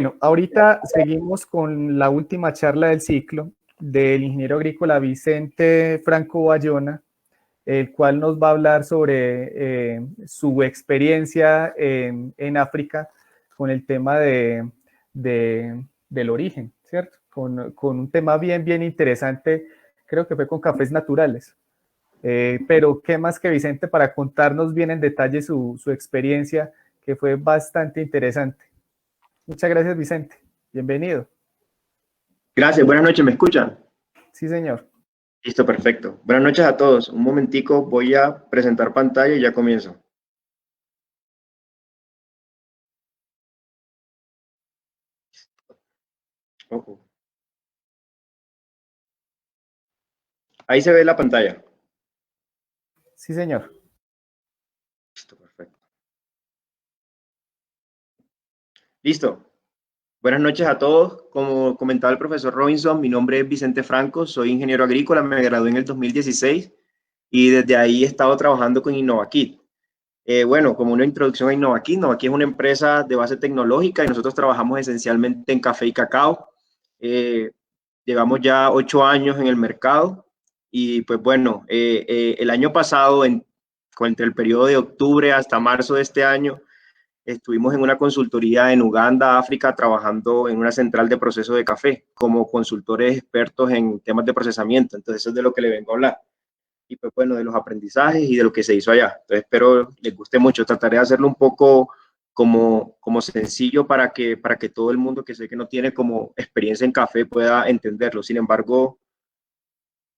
Bueno, ahorita seguimos con la última charla del ciclo del ingeniero agrícola Vicente Franco Bayona, el cual nos va a hablar sobre su experiencia en África con el tema del origen, ¿cierto? Con un tema bien interesante, creo que fue con cafés naturales. Pero qué más que Vicente para contarnos bien en detalle su experiencia, que fue bastante interesante. Muchas gracias, Vicente. Bienvenido. Gracias, buenas noches, ¿me escuchan? Sí, señor. Listo, perfecto. Buenas noches a todos. Un momentico, voy a presentar pantalla y ya comienzo. Ahí se ve la pantalla. Sí, señor. Listo, perfecto. Listo. Buenas noches a todos. Como comentaba el profesor Robinson, mi nombre es Vicente Franco, soy ingeniero agrícola, me gradué en el 2016 y desde ahí he estado trabajando con InnovaKit. Bueno, como una introducción a InnovaKit, InnovaKit es una empresa de base tecnológica y nosotros trabajamos esencialmente en café y cacao. Llevamos ya 8 años en el mercado y pues bueno, el año pasado, entre el periodo de octubre hasta marzo de este año, estuvimos en una consultoría en Uganda, África, trabajando en una central de proceso de café como consultores expertos en temas de procesamiento. Entonces, eso es de lo que le vengo a hablar. Y pues bueno, de los aprendizajes y de lo que se hizo allá. Entonces, espero les guste mucho. Trataré de hacerlo un poco como sencillo para que todo el mundo que sé que no tiene como experiencia en café pueda entenderlo. Sin embargo,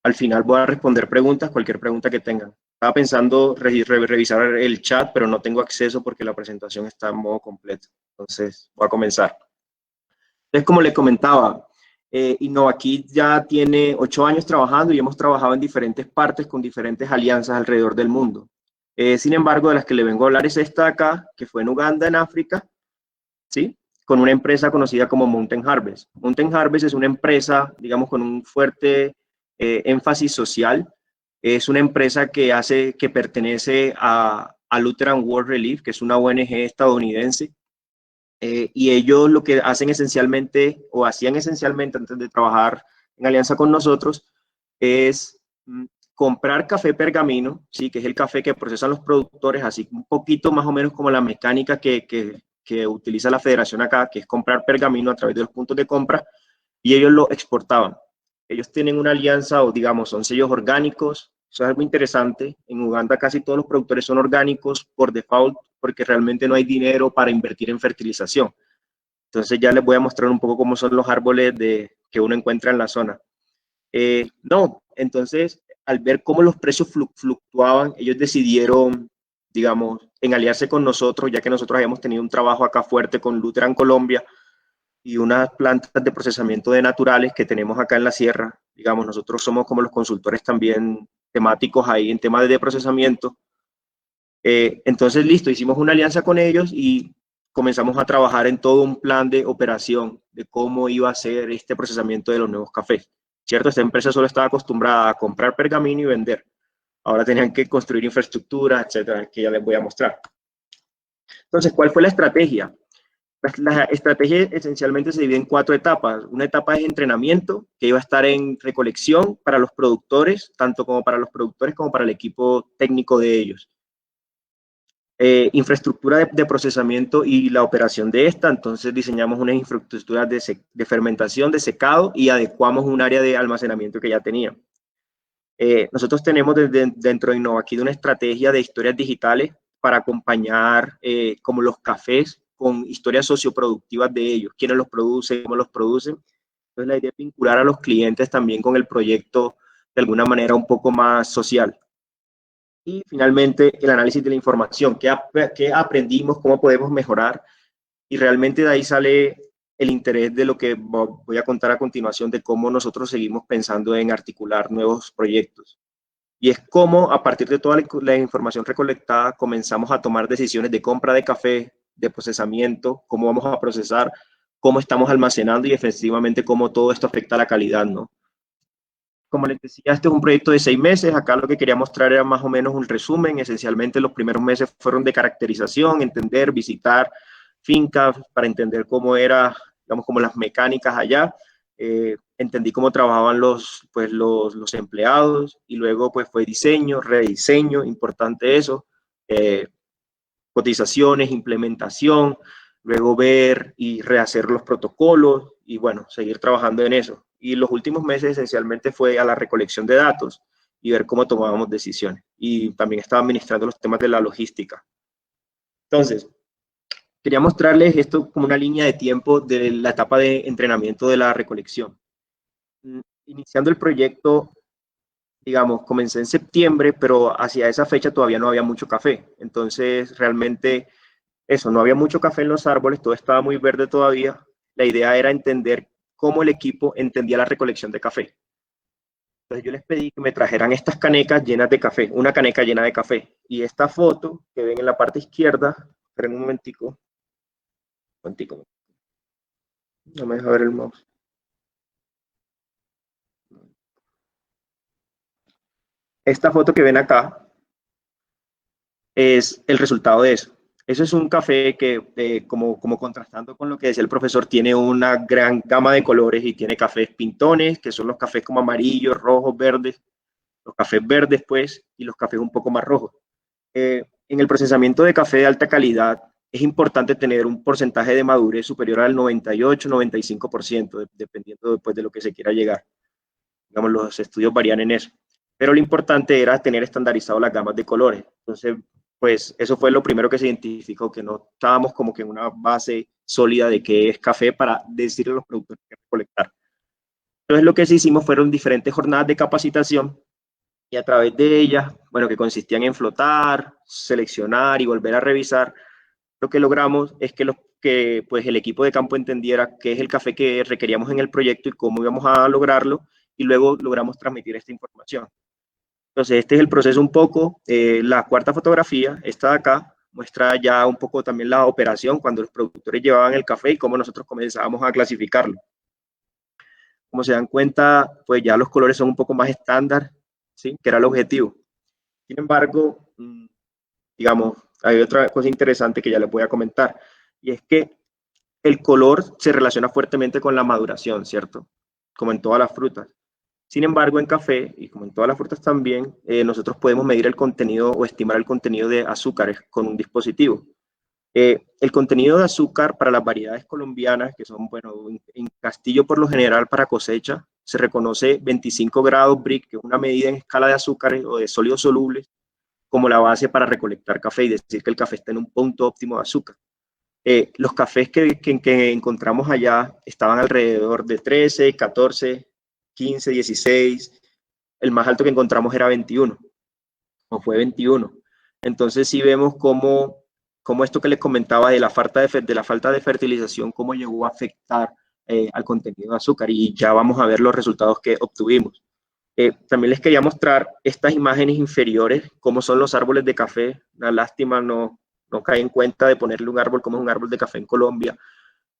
al final voy a responder preguntas, cualquier pregunta que tengan. Estaba pensando revisar el chat, pero no tengo acceso porque la presentación está en modo completo. Entonces, voy a comenzar. Entonces, como les comentaba, InnovaKit ya tiene 8 años trabajando y hemos trabajado en diferentes partes con diferentes alianzas alrededor del mundo. Sin embargo, de las que le vengo a hablar es esta acá, que fue en Uganda, en África, ¿sí? Con una empresa conocida como Mountain Harvest. Mountain Harvest es una empresa, digamos, con un fuerte énfasis social. Es una empresa que pertenece a Lutheran World Relief, que es una ONG estadounidense. Y ellos lo que hacen esencialmente, o hacían esencialmente antes de trabajar en alianza con nosotros, es comprar café pergamino, ¿sí? Que es el café que procesan los productores, así un poquito más o menos como la mecánica que utiliza la federación acá, que es comprar pergamino a través de los puntos de compra, y ellos lo exportaban. Ellos tienen una alianza, o digamos, son sellos orgánicos. Eso es algo interesante. En Uganda casi todos los productores son orgánicos por default, porque realmente no hay dinero para invertir en fertilización. Entonces ya les voy a mostrar un poco cómo son los árboles que uno encuentra en la zona. Entonces, al ver cómo los precios fluctuaban, ellos decidieron, digamos, en aliarse con nosotros, ya que nosotros habíamos tenido un trabajo acá fuerte con Lutheran Colombia y unas plantas de procesamiento de naturales que tenemos acá en la sierra. Digamos, nosotros somos como los consultores también temáticos ahí en temas de procesamiento. Entonces, listo, hicimos una alianza con ellos y comenzamos a trabajar en todo un plan de operación de cómo iba a ser este procesamiento de los nuevos cafés. ¿Cierto? Esta empresa solo estaba acostumbrada a comprar pergamino y vender. Ahora tenían que construir infraestructura, etcétera, que ya les voy a mostrar. Entonces, ¿cuál fue la estrategia? La estrategia esencialmente se divide en 4 etapas. Una etapa es entrenamiento, que iba a estar en recolección para los productores, tanto como para los productores como para el equipo técnico de ellos. Infraestructura de procesamiento y la operación de esta. Entonces diseñamos unas infraestructuras de fermentación, de secado y adecuamos un área de almacenamiento que ya tenía. Nosotros tenemos dentro de InnovaKit una estrategia de historias digitales para acompañar como los cafés con historias socioproductivas de ellos, quiénes los producen, cómo los producen. Entonces la idea es vincular a los clientes también con el proyecto de alguna manera un poco más social. Y finalmente el análisis de la información, qué aprendimos, cómo podemos mejorar, y realmente de ahí sale el interés de lo que voy a contar a continuación, de cómo nosotros seguimos pensando en articular nuevos proyectos. Y es cómo a partir de toda la información recolectada comenzamos a tomar decisiones de compra de café, de procesamiento, cómo vamos a procesar, cómo estamos almacenando y efectivamente cómo todo esto afecta a la calidad, ¿no? Como les decía, este es un proyecto de 6 meses. Acá lo que quería mostrar era más o menos un resumen. Esencialmente los primeros meses fueron de caracterización, entender, visitar fincas para entender cómo era digamos, como las mecánicas allá. Entendí cómo trabajaban los empleados, y luego pues fue diseño, rediseño, importante eso, cotizaciones, implementación, luego ver y rehacer los protocolos y bueno, seguir trabajando en eso. Y los últimos meses esencialmente fue a la recolección de datos y ver cómo tomábamos decisiones. Y también estaba administrando los temas de la logística. Entonces, quería mostrarles esto como una línea de tiempo de la etapa de entrenamiento de la recolección. Iniciando el proyecto, digamos, comencé en septiembre, pero hacia esa fecha todavía no había mucho café. Entonces, realmente, eso, no había mucho café en los árboles, todo estaba muy verde todavía. La idea era entender cómo el equipo entendía la recolección de café. Entonces yo les pedí que me trajeran estas canecas llenas de café, una caneca llena de café. Y esta foto que ven en la parte izquierda, esperen un momentico, no me deja ver el mouse. Esta foto que ven acá es el resultado de eso. Eso es un café que, como contrastando con lo que decía el profesor, tiene una gran gama de colores y tiene cafés pintones, que son los cafés como amarillos, rojos, verdes, los cafés verdes, pues, y los cafés un poco más rojos. En el procesamiento de café de alta calidad es importante tener un porcentaje de madurez superior al 98-95%, dependiendo después de lo que se quiera llegar. Digamos, los estudios varían en eso. Pero lo importante era tener estandarizado las gamas de colores. Entonces, pues eso fue lo primero que se identificó, que no estábamos como que en una base sólida de qué es café para decirle a los productores qué recolectar. Entonces, lo que sí hicimos fueron diferentes jornadas de capacitación, y a través de ellas, bueno, que consistían en flotar, seleccionar y volver a revisar, lo que logramos es que pues, el equipo de campo entendiera qué es el café que requeríamos en el proyecto y cómo íbamos a lograrlo, y luego logramos transmitir esta información. Entonces, este es el proceso un poco. La cuarta fotografía, esta de acá, muestra ya un poco también la operación, cuando los productores llevaban el café y cómo nosotros comenzábamos a clasificarlo. Como se dan cuenta, pues ya los colores son un poco más estándar, ¿sí? Que era el objetivo. Sin embargo, digamos, hay otra cosa interesante que ya les voy a comentar, y es que el color se relaciona fuertemente con la maduración, ¿cierto? Como en todas las frutas. Sin embargo, en café, y como en todas las frutas también, nosotros podemos medir el contenido o estimar el contenido de azúcares con un dispositivo. El contenido de azúcar para las variedades colombianas, que son, bueno, en Castillo por lo general para cosecha, se reconoce 25 grados Brix, que es una medida en escala de azúcares o de sólidos solubles, como la base para recolectar café y decir que el café está en un punto óptimo de azúcar. Los cafés que encontramos allá estaban alrededor de 13, 14, 15, 16. El más alto que encontramos era 21, o fue 21. Entonces sí vemos cómo esto que les comentaba de la falta de fertilización, cómo llegó a afectar al contenido de azúcar, y ya vamos a ver los resultados que obtuvimos. También les quería mostrar estas imágenes inferiores, cómo son los árboles de café. Una lástima no cae en cuenta de ponerle un árbol como es un árbol de café en Colombia,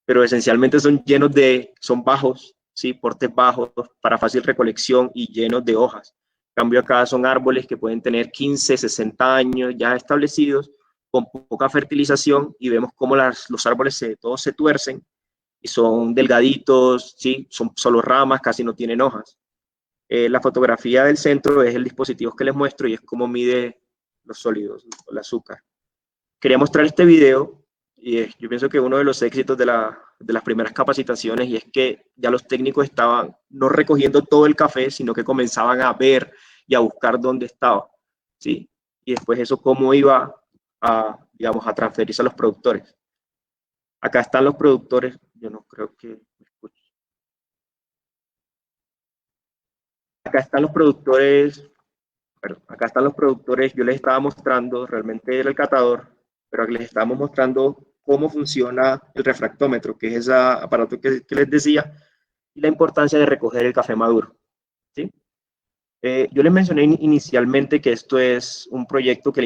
pero esencialmente son bajos, ¿sí? Portes bajos para fácil recolección y llenos de hojas. En cambio acá son árboles que pueden tener 15, 60 años ya establecidos, con poca fertilización, y vemos cómo los árboles todos se tuercen y son delgaditos, ¿sí? Son solo ramas, casi no tienen hojas. La fotografía del centro es el dispositivo que les muestro y es cómo mide los sólidos, el azúcar. Quería mostrar este video, y yo pienso que uno de los éxitos de las primeras capacitaciones, y es que ya los técnicos estaban no recogiendo todo el café, sino que comenzaban a ver y a buscar dónde estaba, ¿sí? Y después eso cómo iba digamos, a transferirse a los productores. Acá están los productores, yo no creo que me escuchen. Acá están los productores, acá están los productores, yo les estaba mostrando, realmente era el catador, pero les estamos mostrando cómo funciona el refractómetro, que es ese aparato que les decía, y la importancia de recoger el café maduro, ¿sí? Yo les mencioné inicialmente que esto es un proyecto que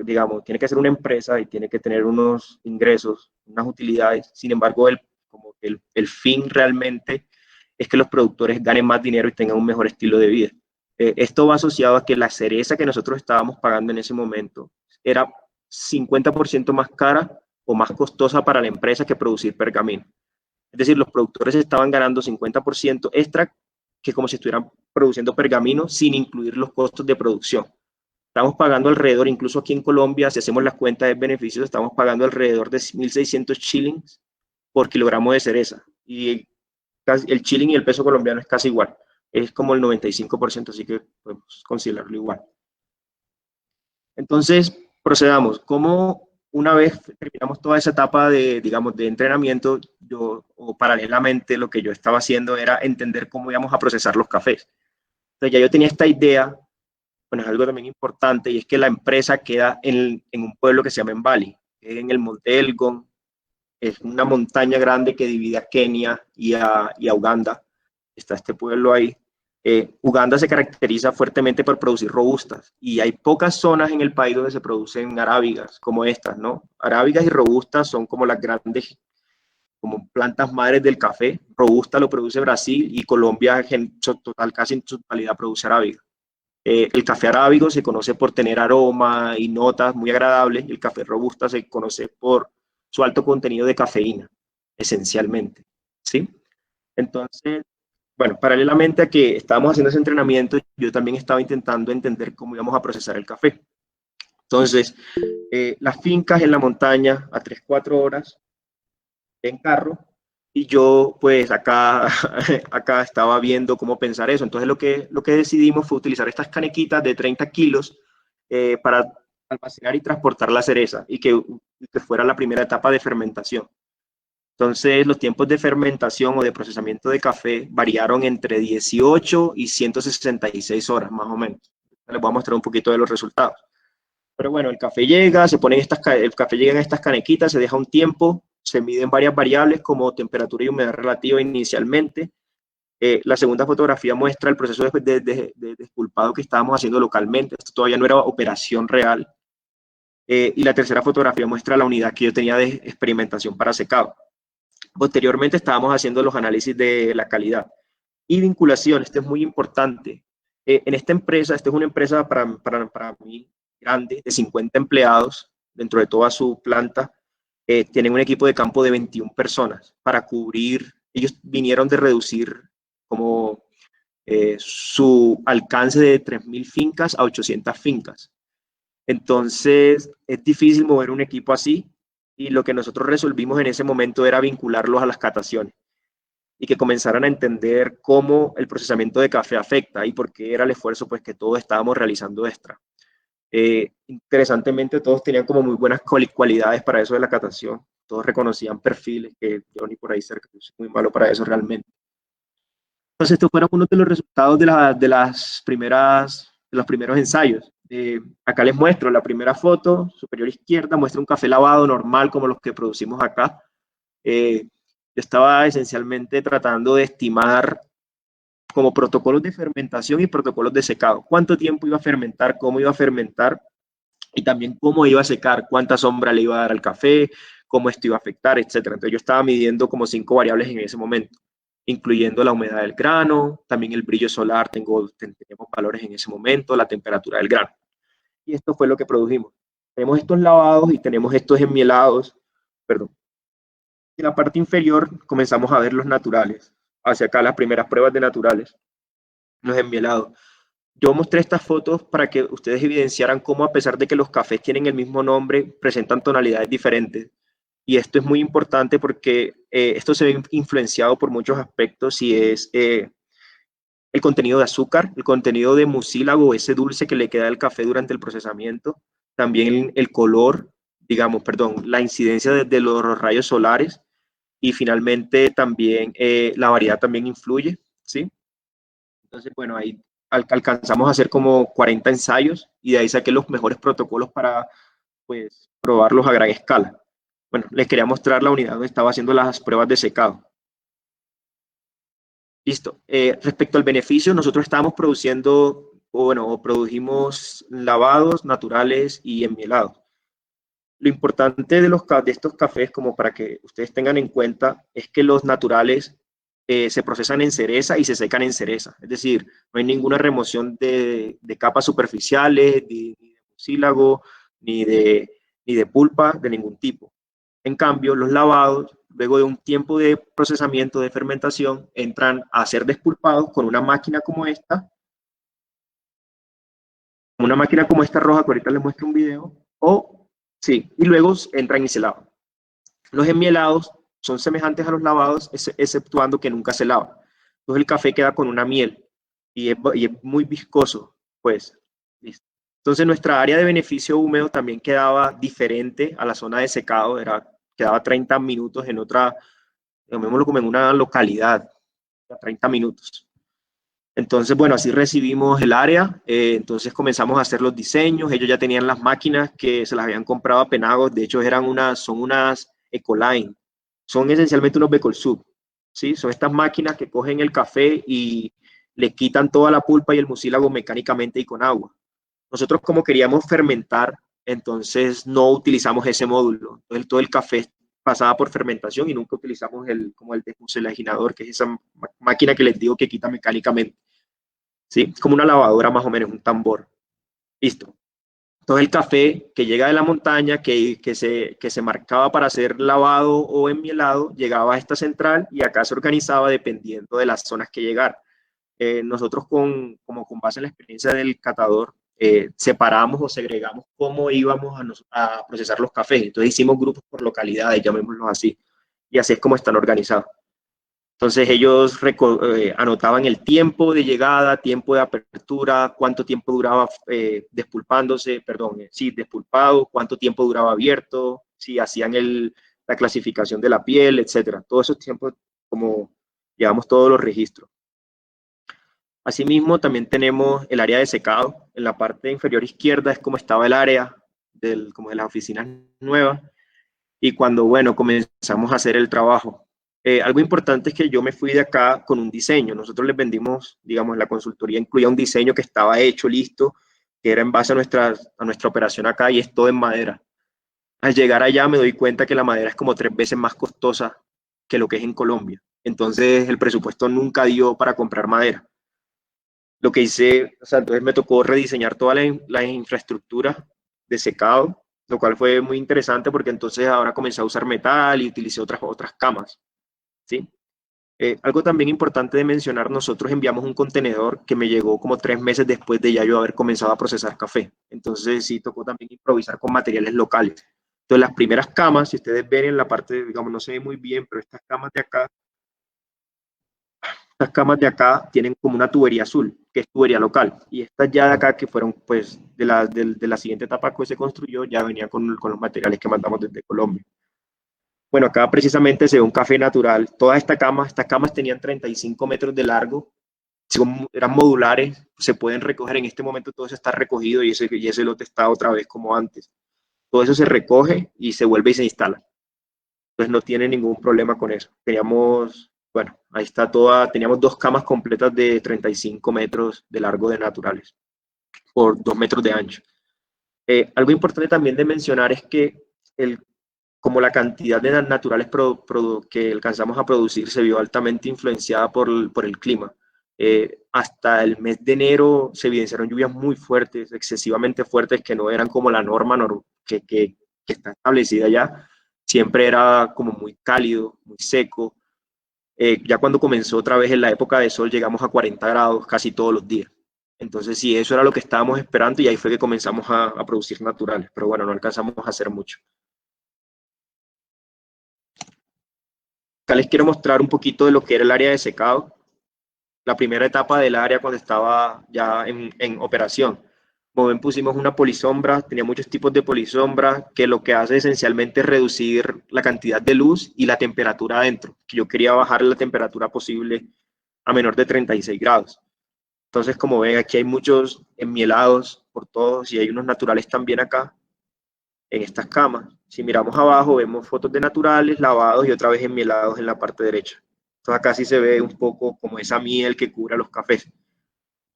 digamos, tiene que ser una empresa y tiene que tener unos ingresos, unas utilidades. Sin embargo, el fin realmente es que los productores ganen más dinero y tengan un mejor estilo de vida. Esto va asociado a que la cereza que nosotros estábamos pagando en ese momento era 50% más cara o más costosa para la empresa que producir pergamino. Es decir, los productores estaban ganando 50% extra que como si estuvieran produciendo pergamino sin incluir los costos de producción. Estamos pagando alrededor, incluso aquí en Colombia, si hacemos las cuentas de beneficios, estamos pagando alrededor de 1.600 shillings por kilogramo de cereza. Y el shilling y el peso colombiano es casi igual. Es como el 95%, así que podemos considerarlo igual. Entonces, procedamos. ¿Cómo una vez terminamos toda esa etapa de, digamos, de entrenamiento, o paralelamente lo que yo estaba haciendo era entender cómo íbamos a procesar los cafés? Entonces ya yo tenía esta idea, bueno, es algo también importante, y es que la empresa queda en un pueblo que se llama Mbali, en el Monte Elgon. Es una montaña grande que divide a Kenia y a Uganda. Está este pueblo ahí. Uganda se caracteriza fuertemente por producir robustas y hay pocas zonas en el país donde se producen arábigas como estas, ¿no? Arábigas y robustas son como las grandes, como plantas madres del café. Robusta lo produce Brasil y Colombia casi en su totalidad produce arábiga. El café arábigo se conoce por tener aroma y notas muy agradables y el café robusta se conoce por su alto contenido de cafeína, esencialmente, ¿sí? Entonces, bueno, paralelamente a que estábamos haciendo ese entrenamiento, yo también estaba intentando entender cómo íbamos a procesar el café. Entonces, las fincas en la montaña a 3-4 horas en carro, y yo pues acá, acá estaba viendo cómo pensar eso. Entonces lo que decidimos fue utilizar estas canequitas de 30 kilos para almacenar y transportar la cereza y que fuera la primera etapa de fermentación. Entonces, los tiempos de fermentación o de procesamiento de café variaron entre 18 y 166 horas, más o menos. Les voy a mostrar un poquito de los resultados. Pero bueno, el café llega, el café llega en estas canequitas, se deja un tiempo, se miden varias variables como temperatura y humedad relativa inicialmente. La segunda fotografía muestra el proceso de despulpado que estábamos haciendo localmente. Esto todavía no era operación real. Y la tercera fotografía muestra la unidad que yo tenía de experimentación para secado. Posteriormente estábamos haciendo los análisis de la calidad y vinculación. Esto es muy importante. En esta empresa, esta es una empresa para mí grande, de 50 empleados dentro de toda su planta. Tienen un equipo de campo de 21 personas para cubrir. Ellos vinieron de reducir como su alcance de 3.000 fincas a 800 fincas. Entonces, es difícil mover un equipo así, y lo que nosotros resolvimos en ese momento era vincularlos a las cataciones y que comenzaran a entender cómo el procesamiento de café afecta y por qué era el esfuerzo pues, que todos estábamos realizando extra. Interesantemente, todos tenían como muy buenas cualidades para eso de la catación. Todos reconocían perfiles que yo ni por ahí cerca, yo soy muy malo para eso realmente. Entonces, estos fueron uno de los resultados de los primeros ensayos. Acá les muestro la primera foto, superior izquierda, muestra un café lavado normal como los que producimos acá. Yo estaba esencialmente tratando de estimar como protocolos de fermentación y protocolos de secado. Cuánto tiempo iba a fermentar, cómo iba a fermentar y también cómo iba a secar, cuánta sombra le iba a dar al café, cómo esto iba a afectar, etc. Entonces yo estaba midiendo como 5 variables en ese momento, incluyendo la humedad del grano, también el brillo solar, tenemos valores en ese momento, la temperatura del grano. Y esto fue lo que produjimos. Tenemos estos lavados y tenemos estos enmielados, perdón. En la parte inferior comenzamos a ver los naturales, hacia acá las primeras pruebas de naturales, los enmielados. Yo mostré estas fotos para que ustedes evidenciaran cómo, a pesar de que los cafés tienen el mismo nombre, presentan tonalidades diferentes. Y esto es muy importante porque esto se ve influenciado por muchos aspectos, y es el contenido de azúcar, el contenido de mucílago, ese dulce que le queda al café durante el procesamiento, también el color, digamos, perdón, la incidencia de los rayos solares, y finalmente también la variedad también influye, ¿sí? Entonces, bueno, ahí alcanzamos a hacer como 40 ensayos y de ahí saqué los mejores protocolos para, pues, probarlos a gran escala. Bueno, les quería mostrar la unidad donde estaba haciendo las pruebas de secado. Listo. Respecto al beneficio, nosotros estábamos produciendo, o produjimos lavados naturales y enmielados. Lo importante de estos cafés, como para que ustedes tengan en cuenta, es que los naturales se procesan en cereza y se secan en cereza. Es decir, no hay ninguna remoción de capas superficiales, ni de mucílago, ni de pulpa de ningún tipo. En cambio, los lavados luego de un tiempo de procesamiento, de fermentación, entran a ser despulpados con una máquina como esta, roja, que ahorita les muestro un video, sí, y luego entran y se lavan. Los enmielados son semejantes a los lavados, exceptuando que nunca se lava. Entonces el café queda con una miel y es muy viscoso, pues. Listo. Entonces nuestra área de beneficio húmedo también quedaba diferente a la zona de secado, quedaba 30 minutos en otra, llamémoslo como en una localidad, 30 minutos. Entonces, bueno, así recibimos el área, entonces comenzamos a hacer los diseños, ellos ya tenían las máquinas que se las habían comprado a Penagos, de hecho son unas Ecoline, son esencialmente unos Becolsub, ¿sí? Son estas máquinas que cogen el café y le quitan toda la pulpa y el mucílago mecánicamente y con agua. Nosotros como queríamos fermentar, entonces no utilizamos ese módulo, entonces todo el café pasaba por fermentación y nunca utilizamos como el desmucilaginador, que es esa máquina que les digo que quita mecánicamente, ¿sí? Como una lavadora más o menos, un tambor. Listo. Todo el café que llega de la montaña, que se marcaba para ser lavado o enmielado, llegaba a esta central y acá se organizaba dependiendo de las zonas que llegara. Nosotros con base en la experiencia del catador, separamos o segregamos cómo íbamos a procesar los cafés. Entonces hicimos grupos por localidades, llamémoslos así, y así es como están organizados. Entonces ellos anotaban el tiempo de llegada, tiempo de apertura, cuánto tiempo duraba despulpado, cuánto tiempo duraba abierto, si hacían la clasificación de la piel, etcétera. Todos esos tiempos, como llevamos todos los registros. Asimismo, también tenemos el área de secado. En la parte inferior izquierda es como estaba el área como de las oficinas nuevas. Y cuando, bueno, comenzamos a hacer el trabajo. Algo importante es que yo me fui de acá con un diseño. Nosotros les vendimos, digamos, la consultoría incluía un diseño que estaba hecho, listo, que era en base a nuestra operación acá y es todo en madera. Al llegar allá me doy cuenta que la madera es como 3 veces más costosa que lo que es en Colombia. Entonces el presupuesto nunca dio para comprar madera. Lo que hice, o sea, entonces me tocó rediseñar toda la infraestructura de secado, lo cual fue muy interesante porque entonces ahora comencé a usar metal y utilicé otras camas, ¿sí? Algo también importante de mencionar, nosotros enviamos un contenedor que me llegó como 3 meses después de ya yo haber comenzado a procesar café. Entonces sí tocó también improvisar con materiales locales. Entonces las primeras camas, si ustedes ven en la parte, digamos, no se ve muy bien, pero estas camas de acá tienen como una tubería azul, que es tubería local. Y estas ya de acá, que fueron pues de la siguiente etapa que se construyó, ya venía con los materiales que mandamos desde Colombia. Bueno, acá precisamente se ve un café natural. Todas estas camas tenían 35 metros de largo, eran modulares, se pueden recoger. En este momento todo eso está recogido y ese lote está otra vez como antes. Todo eso se recoge y se vuelve y se instala. Entonces no tiene ningún problema con eso. Bueno, ahí está teníamos 2 camas completas de 35 metros de largo de naturales, por 2 metros de ancho. Algo importante también de mencionar es que como la cantidad de naturales que alcanzamos a producir se vio altamente influenciada por el clima. Hasta el mes de enero se evidenciaron lluvias muy fuertes, excesivamente fuertes, que no eran como la norma que está establecida ya. Siempre era como muy cálido, muy seco. Ya cuando comenzó otra vez en la época de sol llegamos a 40 grados casi todos los días. Entonces sí, eso era lo que estábamos esperando y ahí fue que comenzamos a producir naturales, pero bueno, no alcanzamos a hacer mucho. Acá les quiero mostrar un poquito de lo que era el área de secado, la primera etapa del área cuando estaba ya en operación. Como ven, pusimos una polisombra, tenía muchos tipos de polisombra, que lo que hace esencialmente es reducir la cantidad de luz y la temperatura adentro, que yo quería bajar la temperatura posible a menor de 36 grados. Entonces, como ven, aquí hay muchos enmielados por todos y hay unos naturales también acá, en estas camas. Si miramos abajo, vemos fotos de naturales, lavados y otra vez enmielados en la parte derecha. Entonces acá sí se ve un poco como esa miel que cubra los cafés.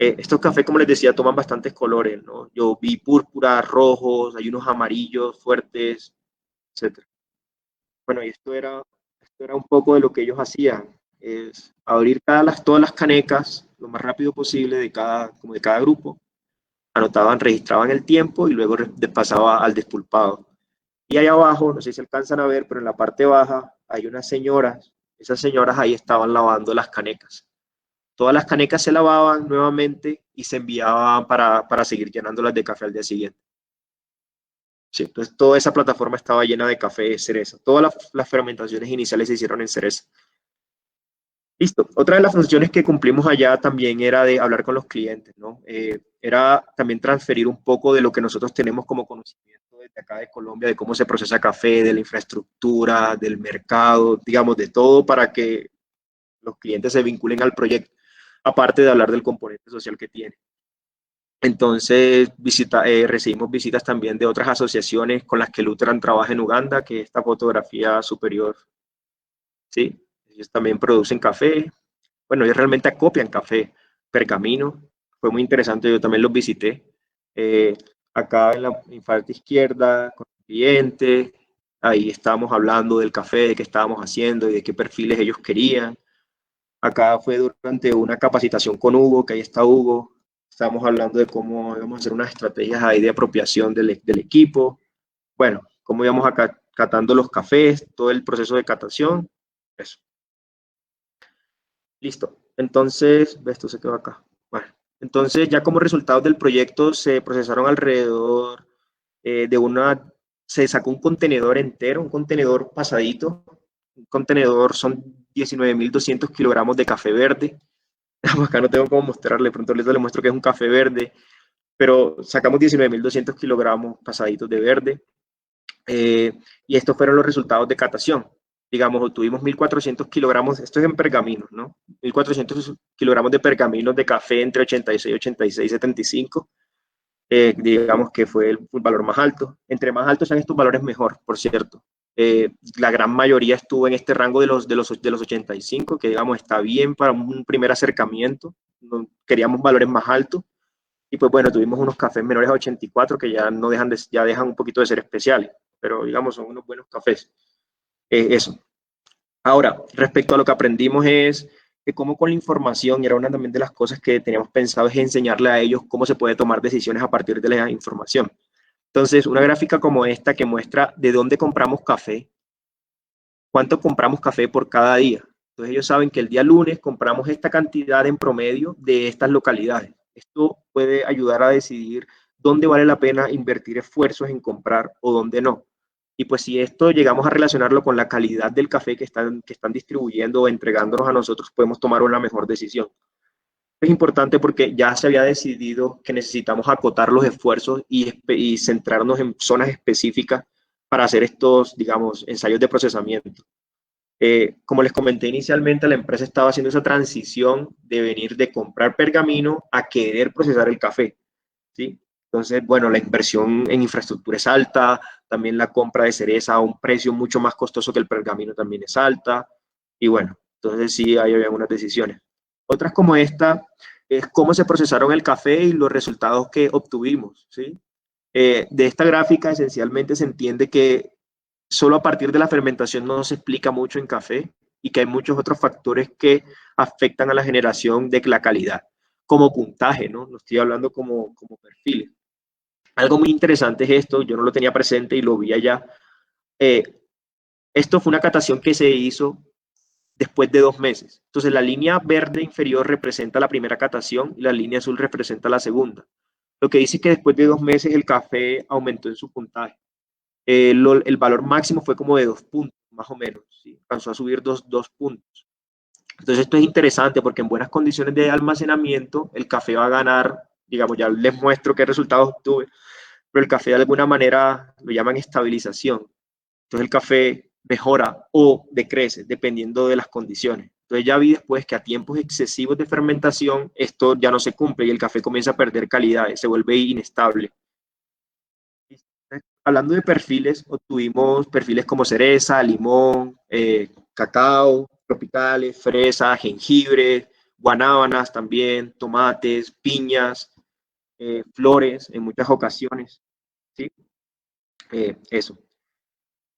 Estos cafés, como les decía, toman bastantes colores, ¿no? Yo vi púrpuras, rojos, hay unos amarillos fuertes, etc. Bueno, y esto era un poco de lo que ellos hacían, es abrir todas las canecas lo más rápido posible de cada grupo, anotaban, registraban el tiempo y luego pasaba al despulpado. Y ahí abajo, no sé si alcanzan a ver, pero en la parte baja hay unas señoras, esas señoras ahí estaban lavando las canecas. Todas las canecas se lavaban nuevamente y se enviaban para seguir llenándolas de café al día siguiente. Sí, entonces toda esa plataforma estaba llena de café de cereza. Todas las fermentaciones iniciales se hicieron en cereza. Listo. Otra de las funciones que cumplimos allá también era de hablar con los clientes, ¿no? Era también transferir un poco de lo que nosotros tenemos como conocimiento desde acá de Colombia, de cómo se procesa café, de la infraestructura, del mercado, digamos, de todo para que los clientes se vinculen al proyecto, aparte de hablar del componente social que tiene. Entonces, recibimos visitas también de otras asociaciones con las que Lutheran trabaja en Uganda, que es esta fotografía superior, ¿sí? Ellos también producen café. Bueno, ellos realmente acopian café, pergamino. Fue muy interesante, yo también los visité. Eh, Acá en la parte izquierda, con el cliente, ahí estábamos hablando del café, de qué estábamos haciendo y de qué perfiles ellos querían. Acá fue durante una capacitación con Hugo, que ahí está Hugo. Estábamos hablando de cómo íbamos a hacer unas estrategias ahí de apropiación del equipo. Bueno, cómo íbamos acá catando los cafés, todo el proceso de catación. Eso. Listo. Entonces, esto se quedó acá. Bueno, entonces ya como resultado del proyecto se procesaron alrededor se sacó un contenedor entero, un contenedor pasadito. Un contenedor son 19.200 kilogramos de café verde. Acá no tengo cómo mostrarle, pronto les muestro que es un café verde, pero sacamos 19.200 kilogramos pasaditos de verde. Y estos fueron los resultados de catación. Digamos, obtuvimos 1.400 kilogramos, esto es en pergaminos, ¿no? 1.400 kilogramos de pergaminos de café entre 86, 86, 75. Digamos que fue el valor más alto. Entre más altos sean estos valores, mejor, por cierto. La gran mayoría estuvo en este rango de los 85, que digamos está bien para un primer acercamiento. Queríamos valores más altos. Y pues bueno, tuvimos unos cafés menores a 84 que ya no dejan ya dejan un poquito de ser especiales, pero digamos son unos buenos cafés. Eso. Ahora, respecto a lo que aprendimos es que cómo con la información, y era una también de las cosas que teníamos pensado, es enseñarle a ellos cómo se puede tomar decisiones a partir de la información. Entonces, una gráfica como esta que muestra de dónde compramos café, cuánto compramos café por cada día. Entonces, ellos saben que el día lunes compramos esta cantidad en promedio de estas localidades. Esto puede ayudar a decidir dónde vale la pena invertir esfuerzos en comprar o dónde no. Y pues si esto llegamos a relacionarlo con la calidad del café que están distribuyendo o entregándonos a nosotros, podemos tomar una mejor decisión. Es importante porque ya se había decidido que necesitamos acotar los esfuerzos y centrarnos en zonas específicas para hacer estos, digamos, ensayos de procesamiento. Como les comenté inicialmente, la empresa estaba haciendo esa transición de venir de comprar pergamino a querer procesar el café, ¿sí? Entonces, bueno, la inversión en infraestructura es alta, también la compra de cereza a un precio mucho más costoso que el pergamino también es alta, y bueno, entonces sí, ahí había unas decisiones. Otras como esta es cómo se procesaron el café y los resultados que obtuvimos, ¿sí? De esta gráfica esencialmente se entiende que solo a partir de la fermentación no se explica mucho en café y que hay muchos otros factores que afectan a la generación de la calidad, como puntaje, ¿no? No estoy hablando como perfiles. Algo muy interesante es esto, yo no lo tenía presente y lo vi allá. Esto fue una catación que se hizo después de 2 meses. Entonces la línea verde inferior representa la primera catación y la línea azul representa la segunda. Lo que dice es que después de 2 meses el café aumentó en su puntaje. El valor máximo fue como de 2 puntos, más o menos, ¿sí? Alcanzó a subir 2 puntos. Entonces esto es interesante porque en buenas condiciones de almacenamiento el café va a ganar, digamos, ya les muestro qué resultados obtuve, pero el café de alguna manera lo llaman estabilización. Entonces el café mejora o decrece dependiendo de las condiciones. Entonces ya vi después que a tiempos excesivos de fermentación esto ya no se cumple y el café comienza a perder calidad, se vuelve inestable. Hablando de perfiles, obtuvimos perfiles como cereza, limón, cacao, tropicales, fresa, jengibre, guanábanas también, tomates, piñas, flores en muchas ocasiones, ¿sí? Eso.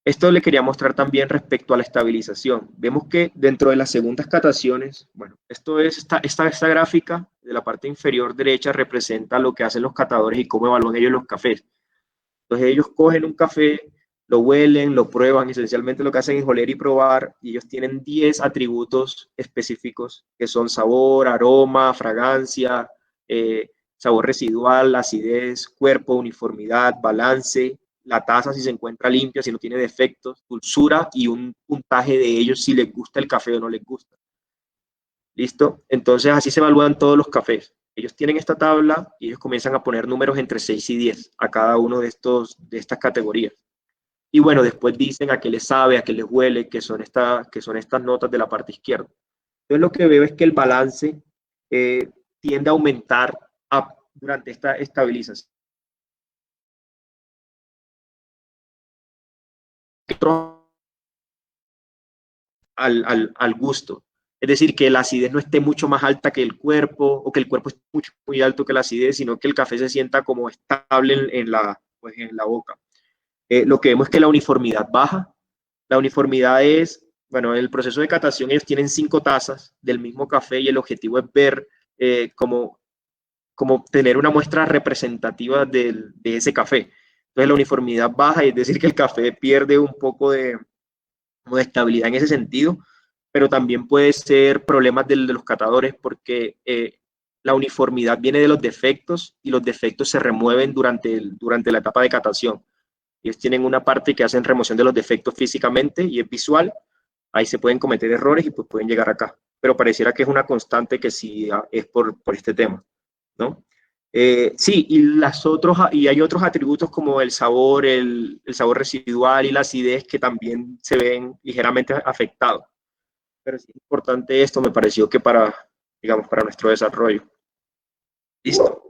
Esto le quería mostrar también respecto a la estabilización. Vemos que dentro de las segundas cataciones, bueno, esto es esta gráfica de la parte inferior derecha representa lo que hacen los catadores y cómo evalúan ellos los cafés. Entonces ellos cogen un café, lo huelen, lo prueban, esencialmente lo que hacen es oler y probar, y ellos tienen 10 atributos específicos, que son sabor, aroma, fragancia, sabor residual, acidez, cuerpo, uniformidad, balance, la taza si se encuentra limpia, si no tiene defectos, dulzura y un puntaje de ellos si les gusta el café o no les gusta. ¿Listo? Entonces así se evalúan todos los cafés. Ellos tienen esta tabla y ellos comienzan a poner números entre 6 y 10 a cada uno de estas categorías. Y bueno, después dicen a qué les sabe, a qué les huele, que son estas notas de la parte izquierda. Entonces lo que veo es que el balance tiende a aumentar durante esta estabilización al gusto. Es decir, que la acidez no esté mucho más alta que el cuerpo o que el cuerpo esté mucho, muy alto que la acidez, sino que el café se sienta como estable pues en la boca. Lo que vemos es que la uniformidad baja. La uniformidad es, bueno, en el proceso de catación ellos tienen 5 tazas del mismo café y el objetivo es ver como tener una muestra representativa de ese café. Entonces la uniformidad baja, es decir, que el café pierde un poco de estabilidad en ese sentido, pero también puede ser problemas de los catadores porque la uniformidad viene de los defectos y los defectos se remueven durante la etapa de catación. Ellos tienen una parte que hacen remoción de los defectos físicamente y es visual. Ahí se pueden cometer errores y pues pueden llegar acá. Pero pareciera que es una constante que sí es por este tema, ¿no? Sí, y hay otros atributos como el sabor residual y la acidez que también se ven ligeramente afectados. Pero es importante esto, me pareció que digamos, para nuestro desarrollo. Listo.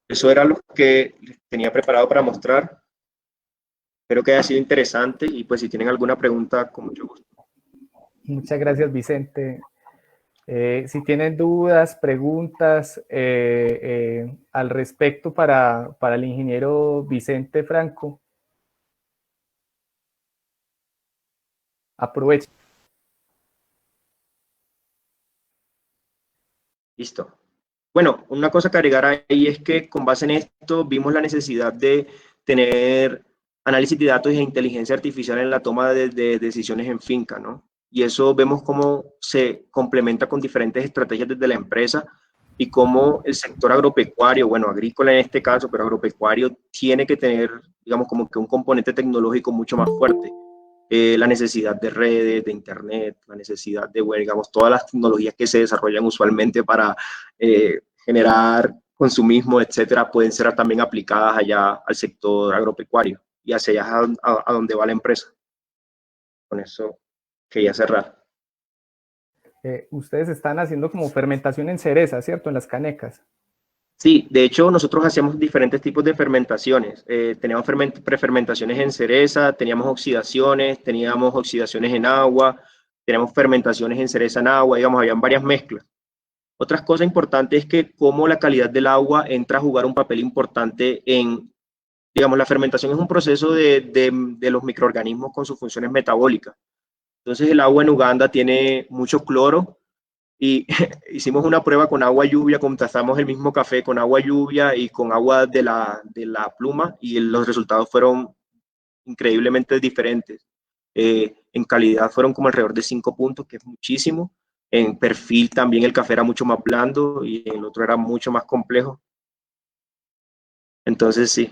Eso era lo que les tenía preparado para mostrar. Espero que haya sido interesante y pues si tienen alguna pregunta, con mucho gusto. Muchas gracias, Vicente. Si tienen dudas, preguntas al respecto para el ingeniero Vicente Franco, aprovechen. Listo. Bueno, una cosa que agregar ahí es que con base en esto vimos la necesidad de tener análisis de datos e inteligencia artificial en la toma de decisiones en finca, ¿no? Y eso vemos cómo se complementa con diferentes estrategias desde la empresa y cómo el sector agropecuario, bueno, agrícola en este caso, pero agropecuario tiene que tener, digamos, como que un componente tecnológico mucho más fuerte. La necesidad de redes, de internet, la necesidad de, bueno, digamos, todas las tecnologías que se desarrollan usualmente para generar consumismo, etcétera, pueden ser también aplicadas allá al sector agropecuario y hacia allá a donde va la empresa. Con eso quería cerrar. Ustedes están haciendo como fermentación en cereza, ¿cierto? En las canecas. Sí, de hecho nosotros hacíamos diferentes tipos de fermentaciones. Teníamos prefermentaciones en cereza, teníamos oxidaciones en agua, teníamos fermentaciones en cereza en agua, digamos, habían varias mezclas. Otra cosa importante es que cómo la calidad del agua entra a jugar un papel importante digamos, la fermentación es un proceso de los microorganismos con sus funciones metabólicas. Entonces el agua en Uganda tiene mucho cloro y hicimos una prueba con agua lluvia, contrastamos el mismo café con agua lluvia y con agua de la pluma y los resultados fueron increíblemente diferentes. En calidad fueron como alrededor de 5 puntos, que es muchísimo. En perfil también el café era mucho más blando y el otro era mucho más complejo. Entonces sí,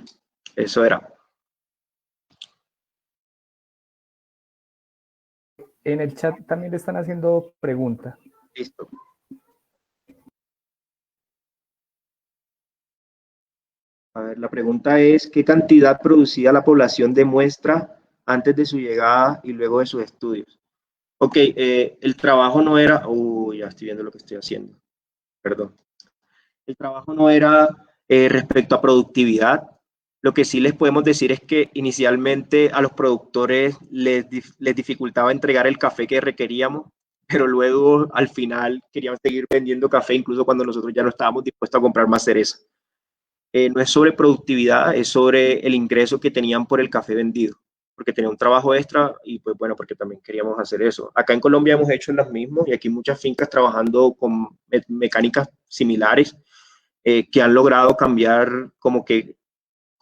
eso era. En el chat también le están haciendo preguntas. Listo. A ver, la pregunta es, ¿qué cantidad producía la población de muestra antes de su llegada y luego de sus estudios? Ok, el trabajo no era, ya estoy viendo lo que estoy haciendo, perdón. El trabajo no era respecto a productividad. Lo que sí les podemos decir es que inicialmente a los productores les dificultaba entregar el café que requeríamos, pero luego al final querían seguir vendiendo café incluso cuando nosotros ya no estábamos dispuestos a comprar más cereza. No es sobre productividad, es sobre el ingreso que tenían por el café vendido, porque tenía un trabajo extra y pues bueno, porque también queríamos hacer eso. Acá en Colombia hemos hecho las mismas y aquí muchas fincas trabajando con mecánicas similares que han logrado cambiar como que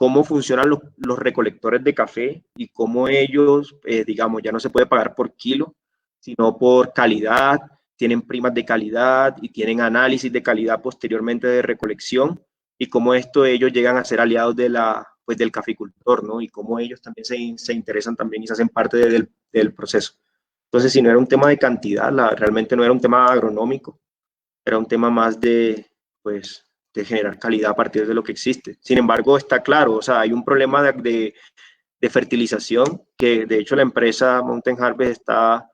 cómo funcionan los recolectores de café y cómo ellos, digamos, ya no se puede pagar por kilo, sino por calidad, tienen primas de calidad y tienen análisis de calidad posteriormente de recolección y cómo esto ellos llegan a ser aliados pues, del caficultor, ¿no? Y cómo ellos también se interesan también y se hacen parte del proceso. Entonces, si no era un tema de cantidad, realmente no era un tema agronómico, era un tema más pues, de generar calidad a partir de lo que existe. Sin embargo, está claro, o sea, hay un problema de fertilización que de hecho la empresa Mountain Harvest está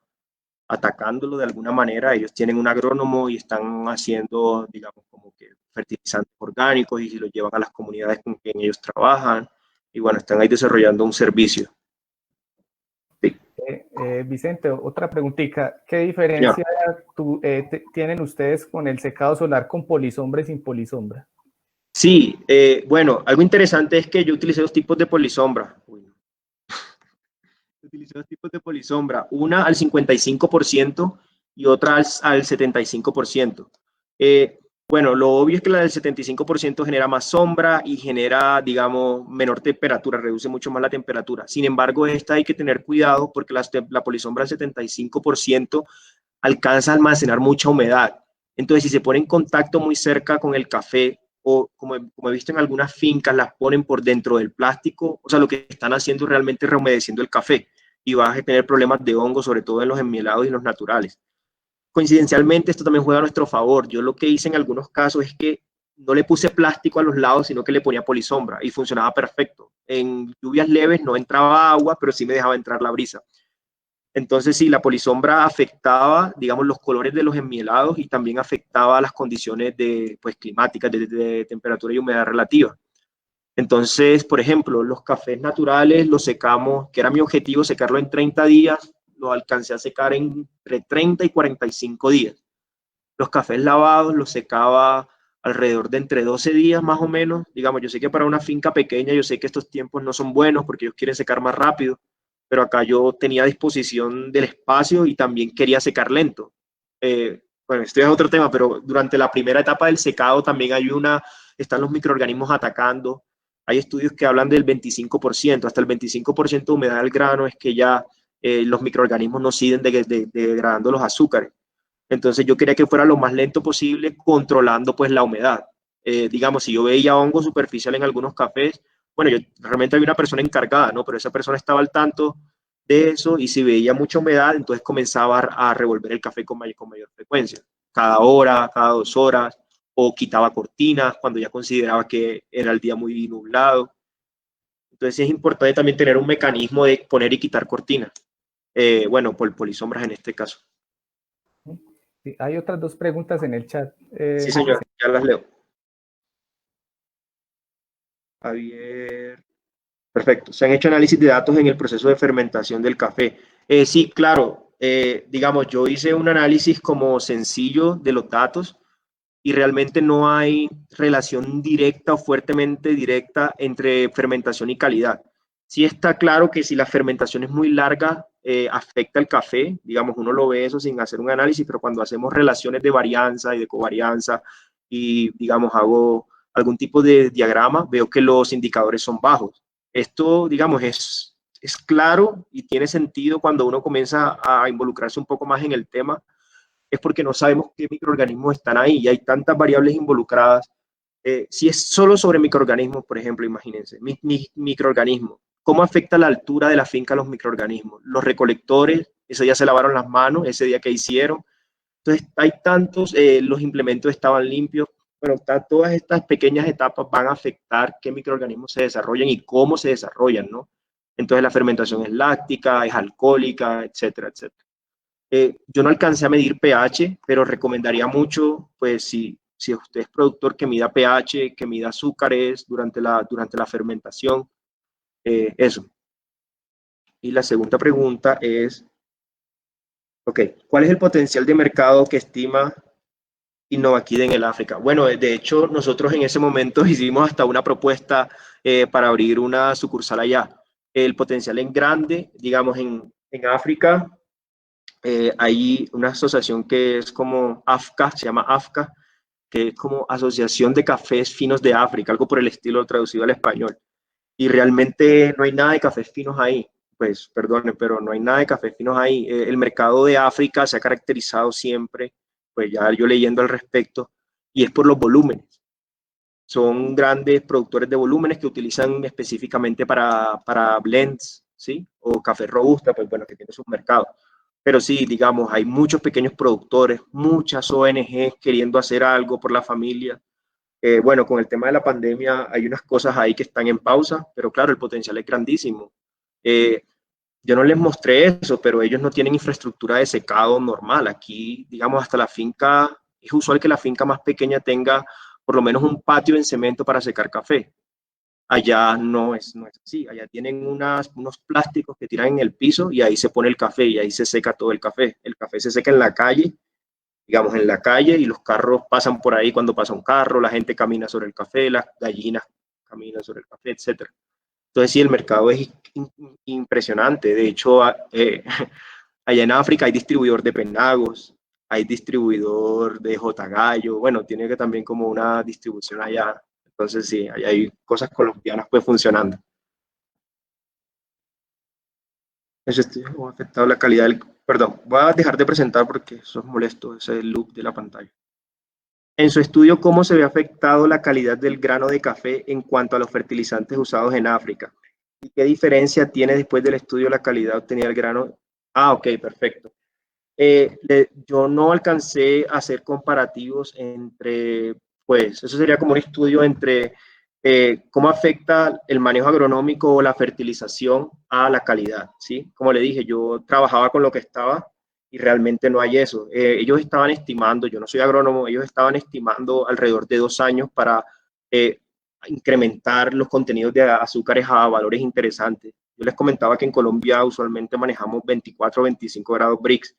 atacándolo de alguna manera. Ellos tienen un agrónomo y están haciendo, digamos, como que fertilizantes orgánicos y los llevan a las comunidades con quien ellos trabajan. Y bueno, están ahí desarrollando un servicio. Sí. Vicente, otra preguntita. ¿Qué diferencia tienen ustedes con el secado solar con polisombra y sin polisombra? Sí, bueno, algo interesante es que yo utilicé dos tipos de polisombra. Utilicé dos tipos de polisombra, una al 55% y otra al 75%. Bueno, lo obvio es que la del 75% genera más sombra y genera, digamos, menor temperatura, reduce mucho más la temperatura. Sin embargo, esta hay que tener cuidado porque la polisombra al 75% alcanza a almacenar mucha humedad. Entonces, si se pone en contacto muy cerca con el café o como he visto en algunas fincas, las ponen por dentro del plástico, o sea, lo que están haciendo es realmente rehumedeciendo el café y vas a tener problemas de hongo, sobre todo en los enmielados y los naturales. Coincidencialmente, esto también juega a nuestro favor. Yo lo que hice en algunos casos es que no le puse plástico a los lados, sino que le ponía polisombra y funcionaba perfecto. En lluvias leves no entraba agua, pero sí me dejaba entrar la brisa. Entonces, sí, la polisombra afectaba, digamos, los colores de los enmielados y también afectaba las condiciones pues, climáticas de temperatura y humedad relativa. Entonces, por ejemplo, los cafés naturales los secamos, que era mi objetivo, secarlo en 30 días, lo alcancé a secar entre 30 y 45 días. Los cafés lavados los secaba alrededor de entre 12 días más o menos. Digamos, yo sé que para una finca pequeña, yo sé que estos tiempos no son buenos porque ellos quieren secar más rápido, pero acá yo tenía disposición del espacio y también quería secar lento. Bueno, esto es otro tema, pero durante la primera etapa del secado también están los microorganismos atacando. Hay estudios que hablan del 25%, hasta el 25% de humedad del grano es que ya los microorganismos no siguen degradando los azúcares. Entonces yo quería que fuera lo más lento posible, controlando pues la humedad. Digamos, si yo veía hongo superficial en algunos cafés, bueno, realmente había una persona encargada, ¿no? Pero esa persona estaba al tanto de eso y si veía mucha humedad, entonces comenzaba a revolver el café con mayor frecuencia, cada hora, cada 2 horas, o quitaba cortinas cuando ya consideraba que era el día muy nublado. Entonces es importante también tener un mecanismo de poner y quitar cortinas. Bueno, por polisombras en este caso. Sí, hay otras dos preguntas en el chat. Sí, señor, ya las leo. Javier. Perfecto. Se han hecho análisis de datos en el proceso de fermentación del café. Sí, claro. Digamos, yo hice un análisis como sencillo de los datos y realmente no hay relación directa o fuertemente directa entre fermentación y calidad. Sí está claro que si la fermentación es muy larga, afecta el café. Digamos, uno lo ve eso sin hacer un análisis, pero cuando hacemos relaciones de varianza y de covarianza y, digamos, hago algún tipo de diagrama, veo que los indicadores son bajos. Esto, digamos, es claro y tiene sentido cuando uno comienza a involucrarse un poco más en el tema, es porque no sabemos qué microorganismos están ahí y hay tantas variables involucradas. Si es solo sobre microorganismos, por ejemplo, imagínense, microorganismos, ¿cómo afecta la altura de la finca a los microorganismos? Los recolectores, ese día se lavaron las manos, ese día que hicieron. Entonces, hay tantos, los implementos estaban limpios. Bueno, todas estas pequeñas etapas van a afectar qué microorganismos se desarrollan y cómo se desarrollan, ¿no? Entonces, la fermentación es láctica, es alcohólica, etcétera, etcétera. Yo no alcancé a medir pH, pero recomendaría mucho, pues si usted es productor, que mida pH, que mida azúcares durante la fermentación, eso. Y la segunda pregunta es, ok, ¿cuál es el potencial de mercado que estima Innovaquímica en el África? Bueno, de hecho, nosotros en ese momento hicimos hasta una propuesta para abrir una sucursal allá. El potencial es grande, digamos, en África. Hay una asociación que es como AFCA, se llama AFCA, que es como Asociación de Cafés Finos de África, algo por el estilo traducido al español. y realmente no hay nada de cafés finos ahí. Pues perdonen, pero no hay nada de cafés finos ahí. El mercado de África se ha caracterizado siempre, pues ya yo leyendo al respecto, y es por los volúmenes. Son grandes productores de volúmenes que utilizan específicamente para blends, ¿sí? O café robusta, pues bueno, que tiene sus mercados. Pero sí, digamos, hay muchos pequeños productores, muchas ONGs queriendo hacer algo por la familia. Bueno, con el tema de la pandemia hay unas cosas ahí que están en pausa, pero claro, el potencial es grandísimo. Eh, yo no les mostré eso, pero ellos no tienen infraestructura de secado normal. Aquí, digamos, hasta la finca, es usual que la finca más pequeña tenga por lo menos un patio en cemento para secar café. Allá no es así. Allá tienen unos plásticos que tiran en el piso y ahí se pone el café y ahí se seca todo el café. El café se seca en la calle, digamos, en la calle, y los carros pasan por ahí cuando pasa un carro, la gente camina sobre el café, las gallinas caminan sobre el café, etcétera. Entonces sí, el mercado es impresionante. De hecho, allá en África hay distribuidor de penagos, hay distribuidor de J. Gallo, bueno, tiene que también como una distribución allá. Entonces sí, allá hay cosas colombianas pues funcionando. Eso ha afectado la calidad del... Perdón, voy a dejar de presentar porque eso es molesto, ese es el loop de la pantalla. En su estudio, ¿cómo se ve afectado la calidad del grano de café en cuanto a los fertilizantes usados en África? ¿Y qué diferencia tiene después del estudio la calidad obtenida del grano? Ah, ok, perfecto. Yo no alcancé a hacer comparativos entre, pues, eso sería como un estudio entre cómo afecta el manejo agronómico o la fertilización a la calidad, ¿sí? Como le dije, yo trabajaba con lo que estaba y realmente no hay eso. Ellos estaban estimando, yo no soy agrónomo, ellos estaban estimando alrededor de 2 años para eh, incrementar los contenidos de azúcares a valores interesantes. Yo les comentaba que en Colombia usualmente manejamos 24 o 25 grados Brix,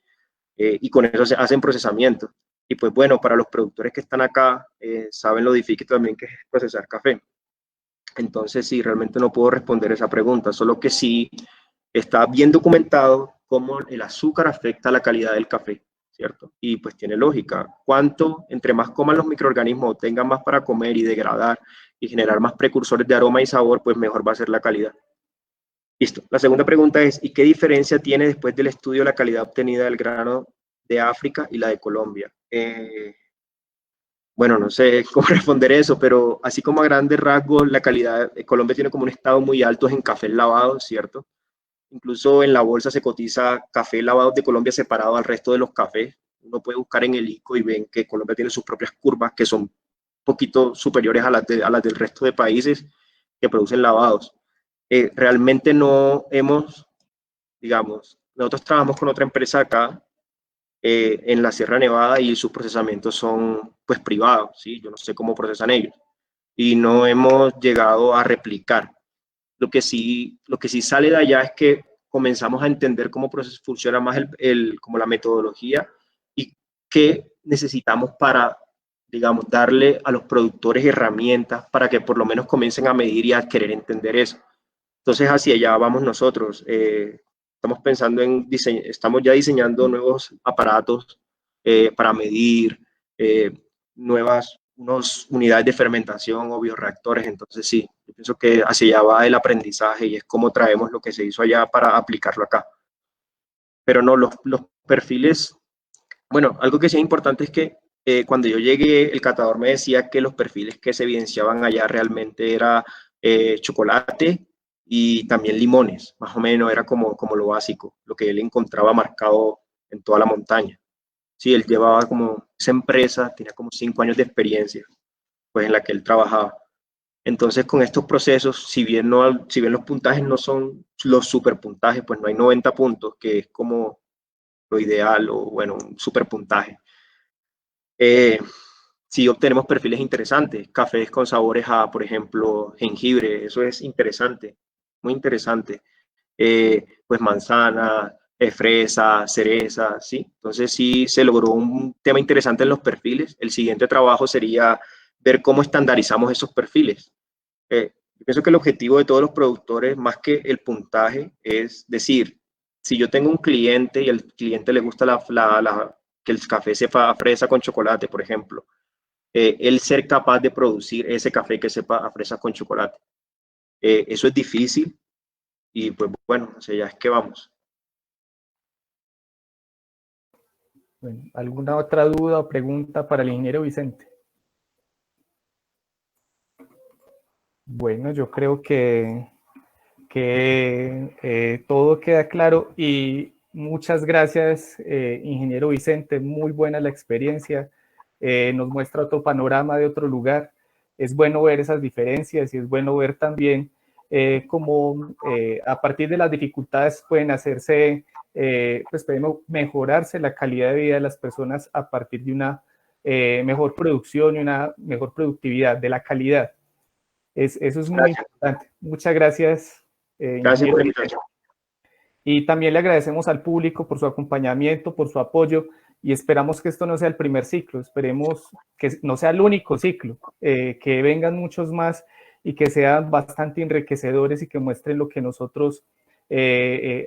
y con eso se hacen procesamiento. Y pues bueno, para los productores que están acá, saben lo difícil también que es procesar café. Entonces sí, realmente no puedo responder esa pregunta, solo que sí está bien documentado cómo el azúcar afecta la calidad del café, ¿cierto? Y pues tiene lógica. Cuanto, entre más coman los microorganismos, tengan más para comer y degradar y generar más precursores de aroma y sabor, pues mejor va a ser la calidad. Listo. La segunda pregunta es, ¿y qué diferencia tiene después del estudio la calidad obtenida del grano de África y la de Colombia? Bueno, no sé cómo responder eso, pero así como a grandes rasgos, la calidad, Colombia tiene como un estado muy alto en café lavado, ¿cierto? Incluso en la bolsa se cotiza café lavado de Colombia separado al resto de los cafés. Uno puede buscar en el ICO y ven que Colombia tiene sus propias curvas que son un poquito superiores a las del resto de países que producen lavados. Realmente no hemos, digamos, nosotros trabajamos con otra empresa acá en la Sierra Nevada y sus procesamientos son pues privados, ¿sí? Yo no sé cómo procesan ellos y no hemos llegado a replicar. Lo que sí sale de allá es que comenzamos a entender cómo funciona más como la metodología y qué necesitamos para, digamos, darle a los productores herramientas para que por lo menos comiencen a medir y a querer entender eso. Entonces, hacia allá vamos nosotros. Estamos pensando estamos ya diseñando nuevos aparatos para medir eh, unas unidades de fermentación o bioreactores. Entonces, sí, yo pienso que hacia allá va el aprendizaje y es cómo traemos lo que se hizo allá para aplicarlo acá. Pero no, los perfiles, bueno, algo que sí es importante es que cuando yo llegué, el catador me decía que los perfiles que se evidenciaban allá realmente era chocolate y también limones, más o menos era como lo básico, lo que él encontraba marcado en toda la montaña. Sí, él llevaba como, esa empresa tenía como 5 años de experiencia, pues en la que él trabajaba. Entonces, con estos procesos, si bien los puntajes no son los super puntajes, pues no hay 90 puntos, que es como lo ideal o bueno, un super puntaje. Eh, sí obtenemos perfiles interesantes, cafés con sabores a, por ejemplo, jengibre, eso es interesante, muy interesante. Pues manzana, fresa, cereza, ¿sí? Entonces sí se logró un tema interesante en los perfiles. El siguiente trabajo sería ver cómo estandarizamos esos perfiles. Yo pienso que el objetivo de todos los productores, más que el puntaje, es decir, si yo tengo un cliente y al cliente le gusta que el café sepa a fresa con chocolate, por ejemplo, el ser capaz de producir ese café que sepa a fresa con chocolate. Eso es difícil y pues bueno, o sea, ya es que vamos. Bueno, ¿alguna otra duda o pregunta para el ingeniero Vicente? Bueno, yo creo que todo queda claro y muchas gracias, ingeniero Vicente, muy buena la experiencia, nos muestra otro panorama de otro lugar, es bueno ver esas diferencias y es bueno ver también cómo a partir de las dificultades pueden hacerse, pues puede mejorarse la calidad de vida de las personas a partir de una mejor producción y una mejor productividad, de la calidad. Eso es muy importante. Muchas gracias, Gracias por la ingeniero. invitación. Y también le agradecemos al público por su acompañamiento, por su apoyo y esperamos que esto no sea el primer ciclo, esperemos que no sea el único ciclo, que vengan muchos más y que sean bastante enriquecedores y que muestren lo que nosotros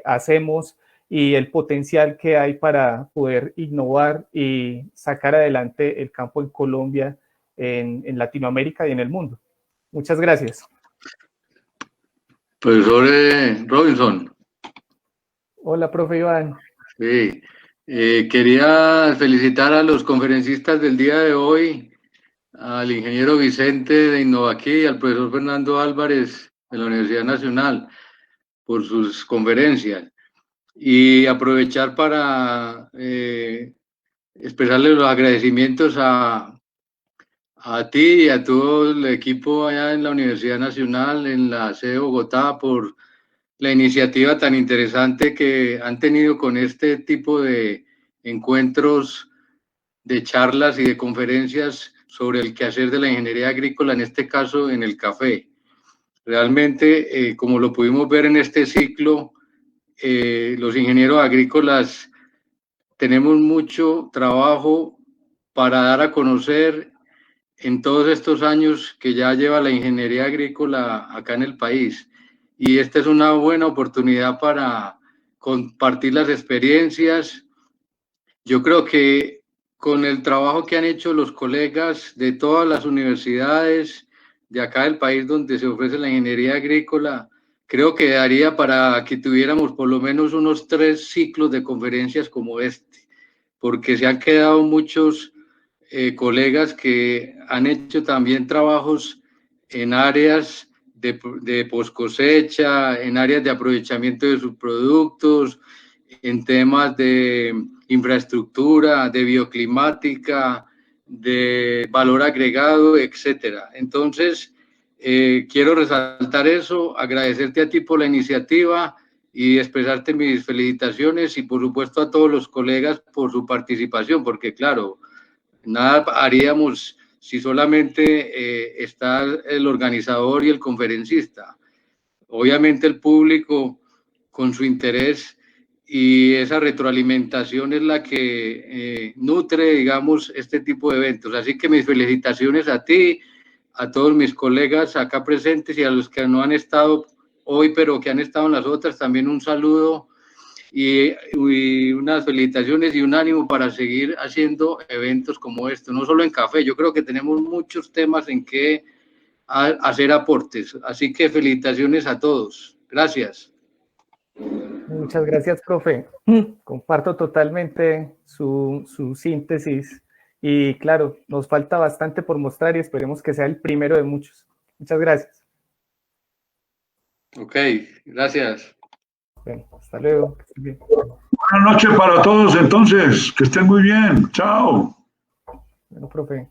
hacemos y el potencial que hay para poder innovar y sacar adelante el campo en Colombia, en Latinoamérica y en el mundo. Muchas gracias. Profesor Robinson. Hola, profe Iván. Sí, quería felicitar a los conferencistas del día de hoy, al ingeniero Vicente de Innovaquí y al profesor Fernando Álvarez de la Universidad Nacional por sus conferencias. Y aprovechar para expresarles los agradecimientos a ti y a todo el equipo allá en la Universidad Nacional, en la sede de Bogotá, por la iniciativa tan interesante que han tenido con este tipo de encuentros, de charlas y de conferencias sobre el quehacer de la ingeniería agrícola, en este caso en el café. Realmente, como lo pudimos ver en este ciclo, los ingenieros agrícolas tenemos mucho trabajo para dar a conocer en todos estos años que ya lleva la ingeniería agrícola acá en el país. Y esta es una buena oportunidad para compartir las experiencias. Yo creo que con el trabajo que han hecho los colegas de todas las universidades de acá del país donde se ofrece la ingeniería agrícola, creo que daría para que tuviéramos por lo menos unos 3 ciclos de conferencias como este, porque se han quedado muchos colegas que han hecho también trabajos en áreas de post cosecha, en áreas de aprovechamiento de sus productos, en temas de infraestructura, de bioclimática, de valor agregado, etcétera. Entonces, quiero resaltar eso, agradecerte a ti por la iniciativa y expresarte mis felicitaciones y por supuesto a todos los colegas por su participación, porque claro, nada haríamos si solamente está el organizador y el conferencista. Obviamente el público con su interés y esa retroalimentación es la que nutre, digamos, este tipo de eventos. Así que mis felicitaciones a ti, a todos mis colegas acá presentes y a los que no han estado hoy, pero que han estado en las otras, también un saludo y unas felicitaciones y un ánimo para seguir haciendo eventos como esto, no solo en café. Yo creo que tenemos muchos temas en que hacer aportes, así que felicitaciones a todos. Gracias. Muchas gracias, profe. Comparto totalmente su síntesis y claro, nos falta bastante por mostrar y esperemos que sea el primero de muchos. Muchas gracias. Ok, gracias. Bueno, hasta luego. Buenas noches para todos entonces, que estén muy bien. Chao. Bueno, profe.